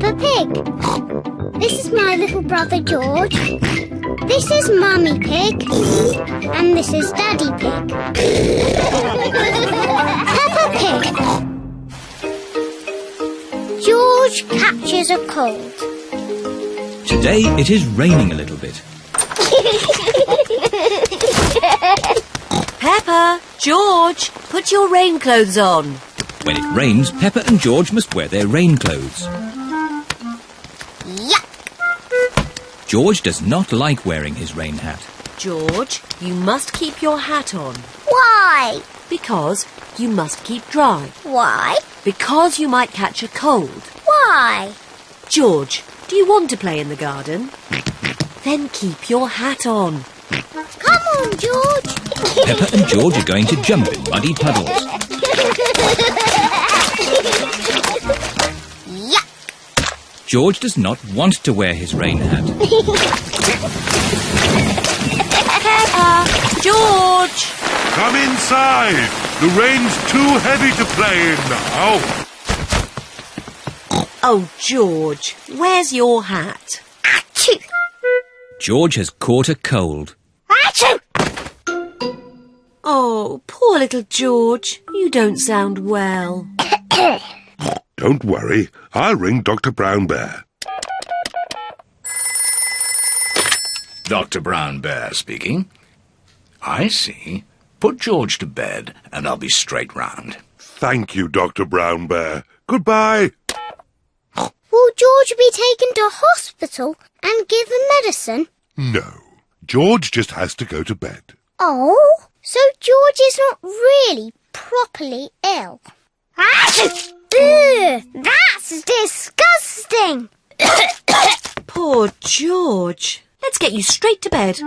Peppa Pig. This is my little brother George. This is Mummy Pig. And this is Daddy Pig. Peppa Pig. George catches a cold. Today it is raining a little bit. Peppa, George, put your rain clothes on. When it rains, Peppa and George must wear their rain clothes. Yuck! George does not like wearing his rain hat. George, you must keep your hat on. Why? Because you must keep dry. Why? Because you might catch a cold. Why? George, do you want to play in the garden? Then keep your hat on. Come on, George. Peppa and George are going to jump in muddy puddles. Yuck! George does not want to wear his rain hat. Peppa, George! Come inside. The rain's too heavy to play in now. Oh, George, where's your hat? Achoo! George has caught a cold. Achoo! Oh, poor little George. You don't sound well. Don't worry. I'll ring Dr. Brown Bear. Dr. Brown Bear speaking. I see. Put George to bed and I'll be straight round. Thank you, Dr. Brown Bear. Goodbye. Will George be taken to hospital and given medicine? No. George just has to go to bed. Oh, so George is not really properly ill. Achoo! Ugh, that's disgusting. Poor George. Let's get you straight to bed.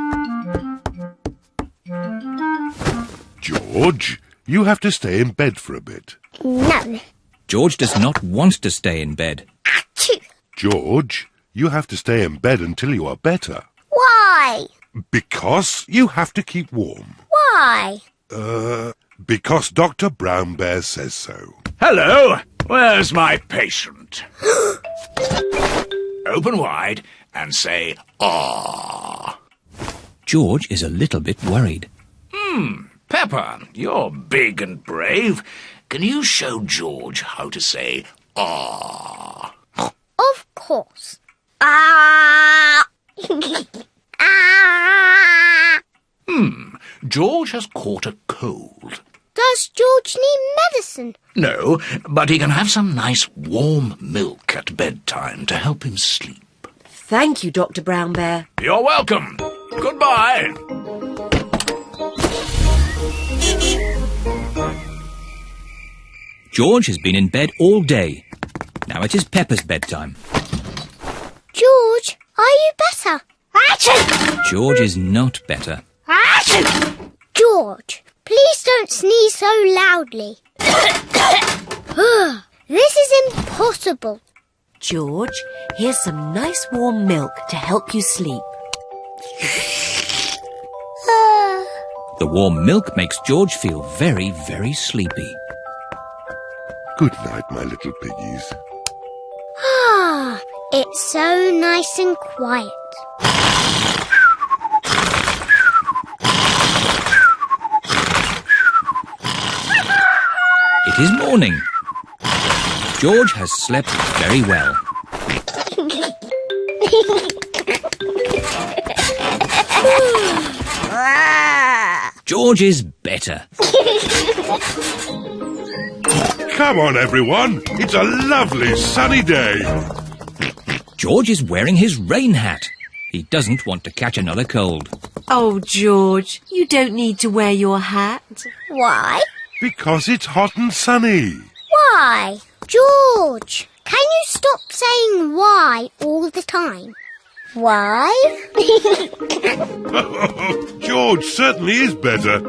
George, you have to stay in bed for a bit. No. George does not want to stay in bed. Achoo! George, you have to stay in bed until you are better. Why? Because you have to keep warm. Why? Because Dr. Brown Bear says so. Hello, where's my patient? Open wide and say, "Ah." George is a little bit worried. Peppa, you're big and brave. Can you show George how to say, "Ah"? Of course. Ah! Ah! George has caught a cold. Does George need medicine? No, but he can have some nice warm milk at bedtime to help him sleep. Thank you, Dr. Brown Bear. You're welcome. Goodbye. George has been in bed all day. Now it is Peppa's bedtime. George, are you better? Achoo! George is not better. Achoo! George, please don't sneeze so loudly. This is impossible. George, here's some nice warm milk to help you sleep. The warm milk makes George feel very, very sleepy. Good night, my little piggies. Ah, it's so nice and quiet. It is morning. George has slept very well. George is better. Come on, everyone. It's a lovely sunny day. George is wearing his rain hat. He doesn't want to catch another cold. Oh, George, you don't need to wear your hat. Why? Because it's hot and sunny. Why? George, can you stop saying why all the time? Why? George certainly is better.